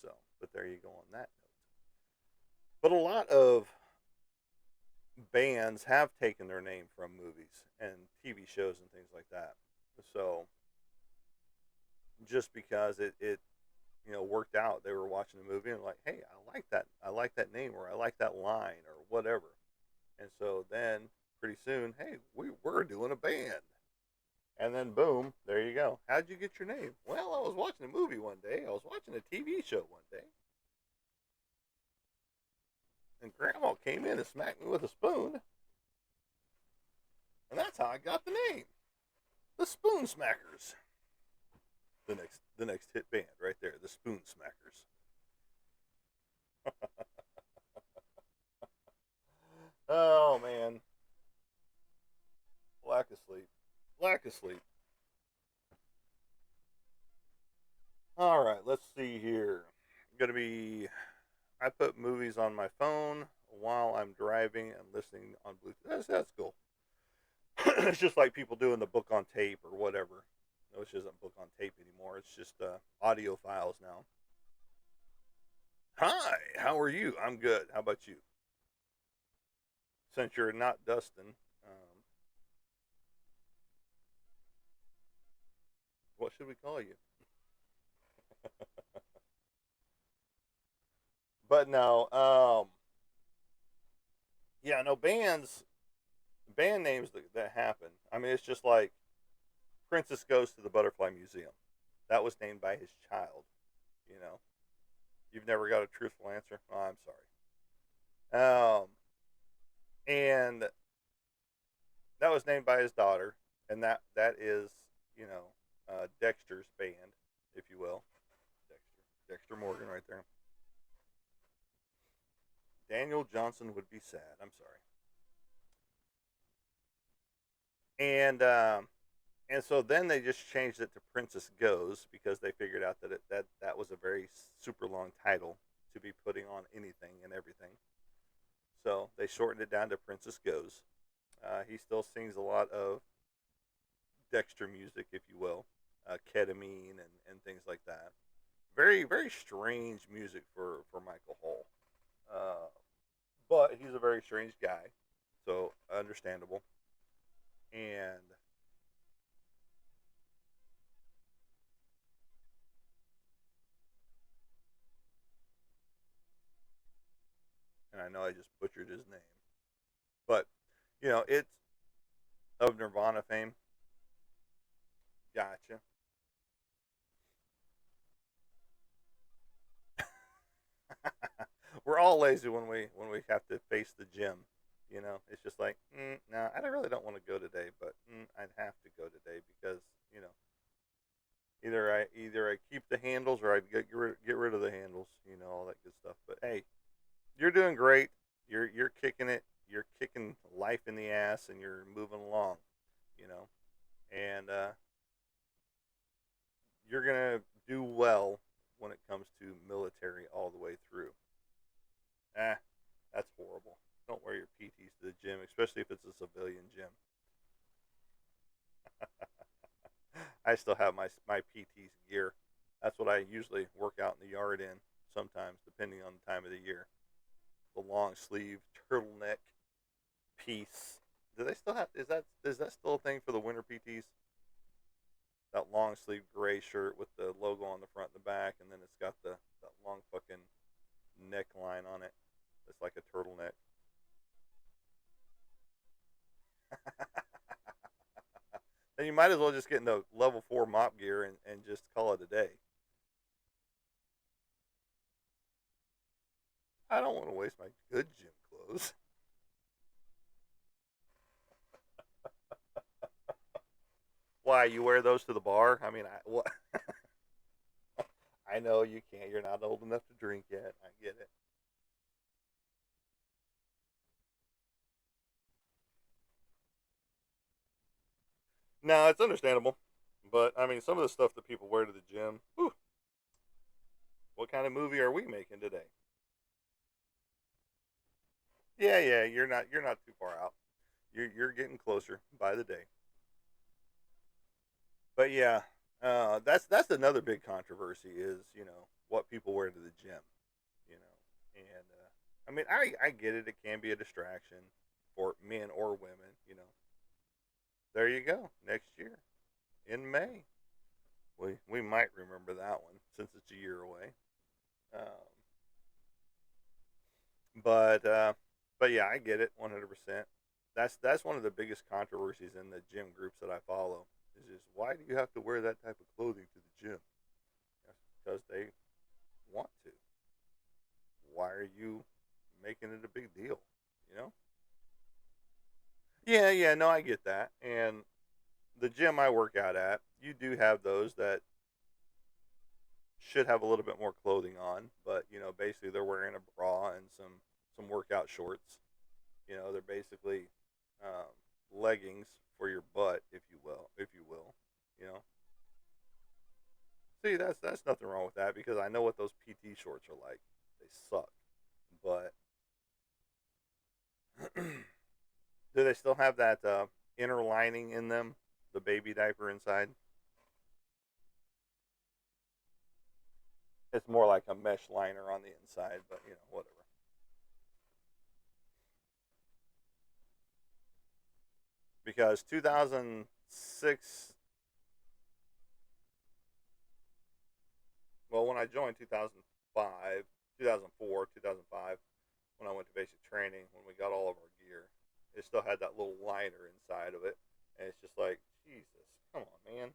Speaker 1: So, but there you go on that note. But a lot of bands have taken their name from movies and TV shows and things like that. So, just because it worked out, they were watching the movie and like, hey, I like that name, or I like that line, or whatever. And so then pretty soon, hey, we're doing a band. And then boom, there you go. How'd you get your name? Well, I was watching a movie one day. I was watching a TV show one day. And Grandma came in and smacked me with a spoon. And that's how I got the name. The Spoon Smackers. The next hit band right there, the Spoon Smackers. Oh man. Lack of sleep. Lack of sleep. Alright, let's see here. Gonna be I put movies on my phone while I'm driving and listening on Bluetooth. That's cool. It's just like people doing the book on tape or whatever. Which isn't book on tape anymore. It's just audio files now. Hi, how are you? I'm good. How about you? Since you're not Dustin, what should we call you? But no, yeah, no band names that happen. I mean, it's just like Princess Goes to the Butterfly Museum. That was named by his child. You know, you've never got a truthful answer. Oh, I'm sorry. And that was named by his daughter, and that is you know Dexter's band, if you will. Dexter Morgan, right there. Daniel Johnson would be sad. I'm sorry. And so then they just changed it to Princess Goes because they figured out that was a very super long title to be putting on anything and everything. So they shortened it down to Princess Goes. He still sings a lot of Dexter music, if you will, ketamine and things like that. Very very strange music for Michael Hall, uh, but he's a very strange guy, so understandable. And I know I just butchered his name, but it's of Nirvana fame. Gotcha. We're all lazy when we have to face the gym. It's just like, no, I really don't want to go today, but I'd have to go today because you know either I keep the handles or I get rid of the handles. All that good stuff. But hey, you're doing great. You're kicking it. You're kicking life in the ass, and you're moving along. You know, and you're gonna do well when it comes to military all the way through. Ah, that's horrible. Don't wear your PTs to the gym, especially if it's a civilian gym. I still have my PT's gear. That's what I usually work out in the yard in. Sometimes, depending on the time of the year, the long sleeve turtleneck piece. Do they still have? Is that still a thing for the winter PTs? That long sleeve gray shirt with the logo on the front and the back, and then it's got the that long fucking neckline on it. It's like a turtleneck. Then you might as well just get into level 4 mop gear and just call it a day. I don't want to waste my good gym clothes. Why you wear those to the bar? I mean, what? I know you can't. You're not old enough to drink yet. I get it. No, it's understandable. But I mean, some of the stuff that people wear to the gym. Whew, what kind of movie are we making today? Yeah, yeah. You're not too far out. You're getting closer by the day. But yeah, that's another big controversy is what people wear to the gym. And I mean I get it. It can be a distraction for men or women. There you go. Next year in May, we might remember that one since it's a year away. Um, but yeah, I get it 100%. That's one of the biggest controversies in the gym groups that I follow. Is just why do you have to wear that type of clothing to the gym? Because they want to. Why are you making it a big deal? You know? Yeah, yeah, no, I get that. And the gym I work out at, you do have those that should have a little bit more clothing on, but basically they're wearing a bra and some workout shorts. They're basically leggings for your butt, if you will. You know, see, that's nothing wrong with that because I know what those PT shorts are like. They suck, but do they still have that? inner lining in them, the baby diaper inside. It's more like a mesh liner on the inside, but whatever. Because 2006, well, when I joined 2005, 2004, 2005, when I went to basic training, when we got all of our gear, it still had that little liner inside of it, and it's just like, Jesus, come on, man.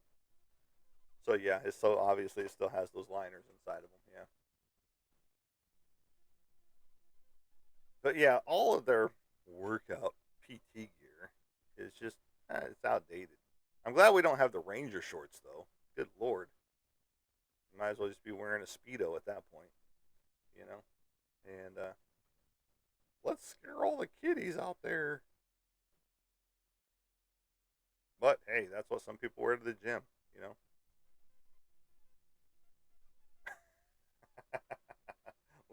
Speaker 1: So yeah, it's so obviously it still has those liners inside of them. Yeah, but yeah, all of their workout PT gear is just it's outdated. I'm glad we don't have the Ranger shorts though. Good lord, you might as well just be wearing a speedo at that point, you know. And let's scare all the kiddies out there. But hey, that's what some people wear to the gym, you know.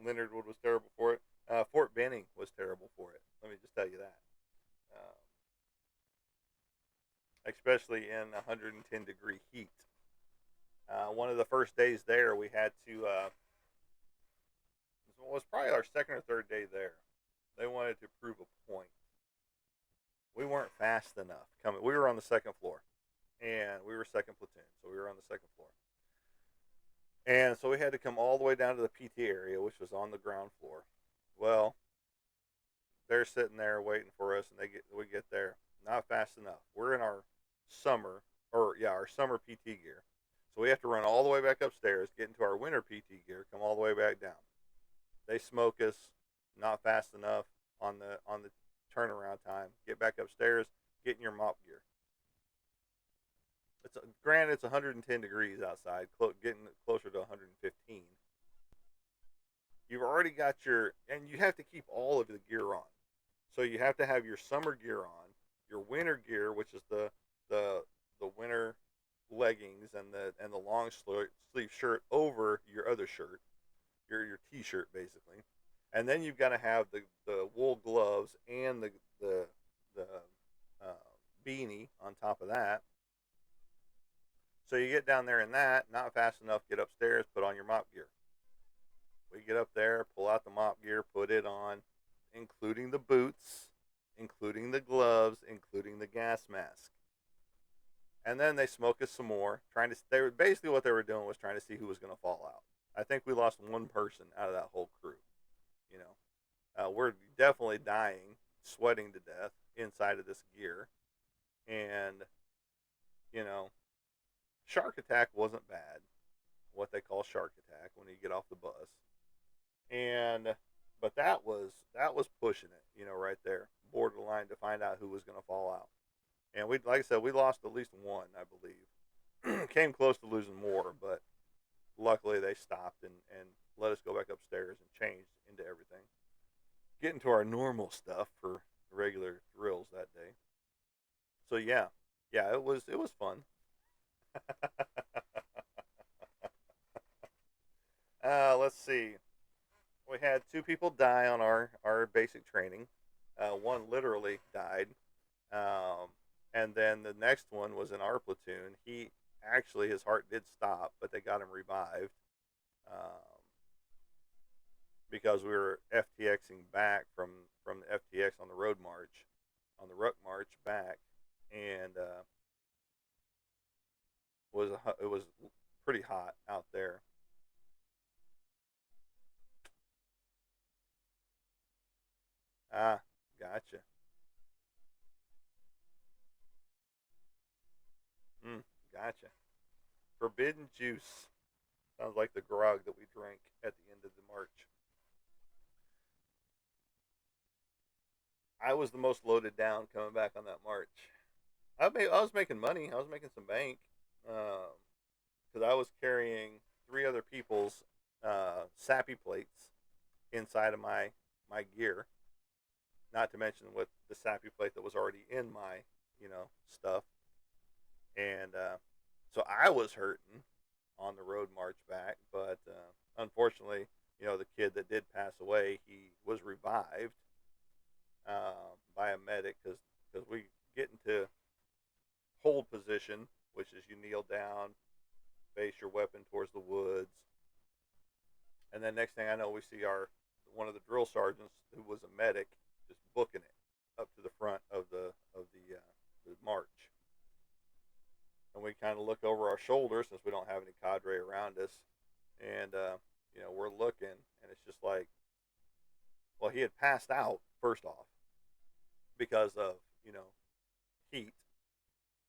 Speaker 1: Leonard Wood was terrible for it. Fort Benning was terrible for it. Let me just tell you that. Especially in 110-degree heat. One of the first days there, we had to. It was probably our second or third day there. They wanted to prove a point. We weren't fast enough coming. We were on the second floor, and we were second platoon, so we were on the second floor. And so we had to come all the way down to the PT area, which was on the ground floor. Well, they're sitting there waiting for us, and we get there not fast enough. We're in our summer our summer PT gear, so we have to run all the way back upstairs, get into our winter PT gear, come all the way back down. They smoke us, not fast enough on the turnaround time. Get back upstairs, get in your mop gear. Granted, it's 110 degrees outside, getting closer to 115. You've already got and you have to keep all of the gear on. So you have to have your summer gear on, your winter gear, which is the winter leggings and the long sleeve shirt over your other shirt, your t-shirt basically, and then you've got to have the wool gloves and the uh, beanie on top of that. So you get down there in that, not fast enough, get upstairs, put on your mop gear. We get up there, pull out the mop gear, put it on, including the boots, including the gloves, including the gas mask. And then they smoke us some more, they were basically what they were doing was trying to see who was going to fall out. I think we lost one person out of that whole crew. You know, we're definitely dying, sweating to death inside of this gear, and you know, shark attack wasn't bad. What they call shark attack when you get off the bus, and but that was pushing it, right there, borderline to find out who was going to fall out. And we, like I said, we lost at least one, I believe. Came close to losing more, but luckily they stopped and let us go back upstairs and change into everything. Get into our normal stuff for regular drills that day. So yeah, it was fun. Let's see. We had two people die on our basic training. One literally died, um, and then the next one was in our platoon. He actually his heart did stop, but they got him revived um, because we were FTXing back from the FTX on the road march, on the ruck march back, and it was pretty hot out there. Ah, gotcha. Mm, gotcha. Forbidden juice sounds like the grog that we drank at the end of the march. I was the most loaded down coming back on that march. I was making money. I was making some bank because I was carrying three other people's sappy plates inside of my gear. Not to mention with the sappy plate that was already in my stuff, and so I was hurting on the road march back. But unfortunately, the kid that did pass away, he was revived by a medic because we get into hold position, which is you kneel down, face your weapon towards the woods, and then next thing I know, we see our one of the drill sergeants who was a medic just booking it up to the front of the march, and we kind of look over our shoulder since we don't have any cadre around us, and we're looking, and it's just like, well, he had passed out first off because of heat,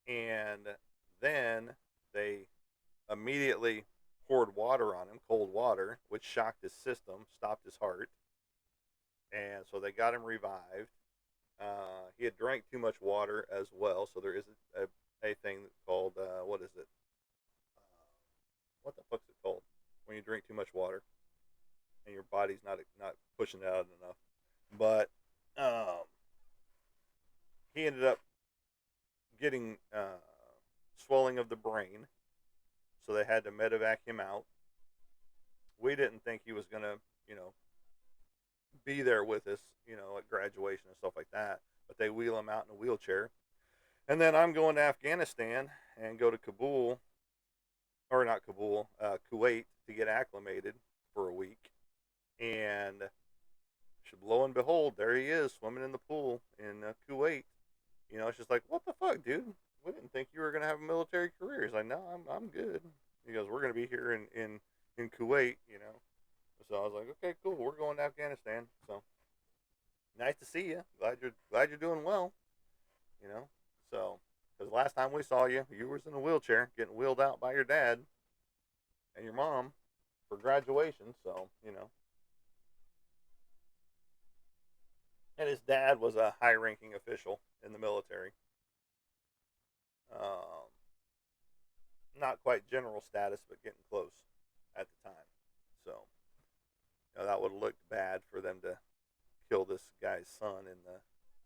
Speaker 1: and then they immediately poured water on him, cold water, which shocked his system, stopped his heart, and so they got him revived. He had drank too much water as well, so there is a thing called what is it? What the fuck's it called when you drink too much water and your body's not pushing it out enough? But he ended up getting swelling of the brain, so they had to medevac him out. We didn't think he was gonna, be there with us, at graduation and stuff like that. But they wheel him out in a wheelchair, and then I'm going to Afghanistan and go to Kabul, or not Kabul, Kuwait, to get acclimated for a week. And lo and behold, there he is swimming in the pool in Kuwait. It's just like, what the fuck, dude? We didn't think you were gonna have a military career. He's like, no, I'm good. He goes, we're gonna be here in Kuwait, So I was like, okay, cool. We're going to Afghanistan. So nice to see you. Glad you're doing well. So because last time we saw you, you was in a wheelchair getting wheeled out by your dad and your mom for graduation. So and his dad was a high-ranking official in the military. Um, Not quite general status, but getting close at the time. So that would have looked bad for them to kill this guy's son in the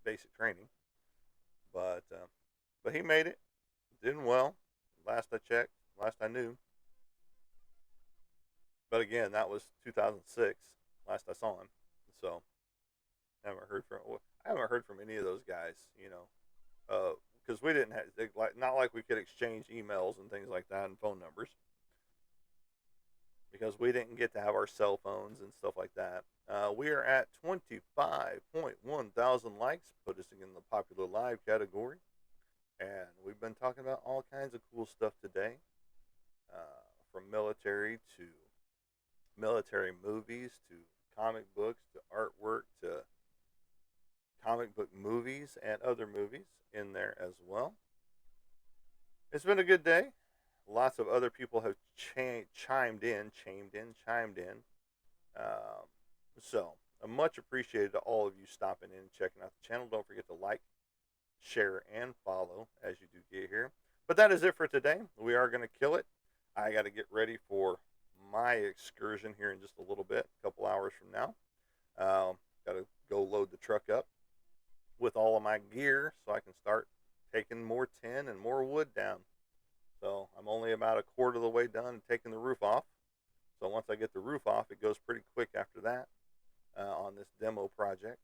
Speaker 1: basic training. But he made it, doing well. Last I checked, last I knew. But again, that was 2006. Last I saw him. So I haven't heard from any of those guys. Because we didn't have, not like we could exchange emails and things like that and phone numbers, because we didn't get to have our cell phones and stuff like that. We are at 25.1 thousand likes, put us in the popular live category, and we've been talking about all kinds of cool stuff today, from military to military movies to comic books to artwork to comic book movies and other movies in there as well. It's been a good day. Lots of other people have chimed in. So, much appreciated to all of you stopping in and checking out the channel. Don't forget to like, share, and follow as you do get here. But that is it for today. We are going to kill it. I got to get ready for my excursion here in just a little bit, a couple hours from now. Got to go load the truck up with all of my gear so I can start taking more tin and more wood down. So I'm only about a quarter of the way done taking the roof off. So once I get the roof off, it goes pretty quick after that on this demo project.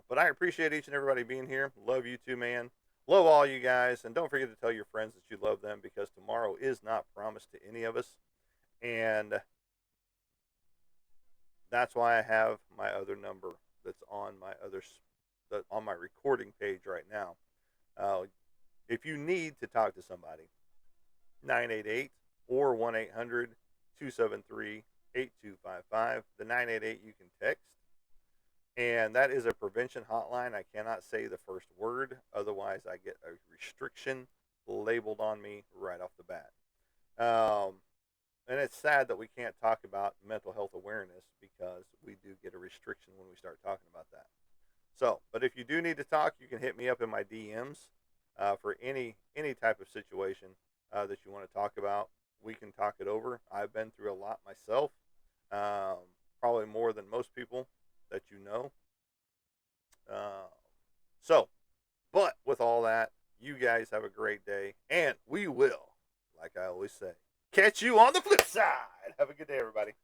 Speaker 1: But I appreciate each and everybody being here. Love you too, man. Love all you guys. And don't forget to tell your friends that you love them, because tomorrow is not promised to any of us. And that's why I have my other number that's on my recording page right now. If you need to talk to somebody, 988 or 1-800-273-8255. The 988 you can text. And that is a prevention hotline. I cannot say the first word, otherwise I get a restriction labeled on me right off the bat. And it's sad that we can't talk about mental health awareness, because we do get a restriction when we start talking about that. But if you do need to talk, you can hit me up in my DMs for any type of situation that you want to talk about. We can talk it over. I've been through a lot myself, probably more than most people that you know. But with all that, you guys have a great day, and we will, like I always say, catch you on the flip side. Have a good day, everybody.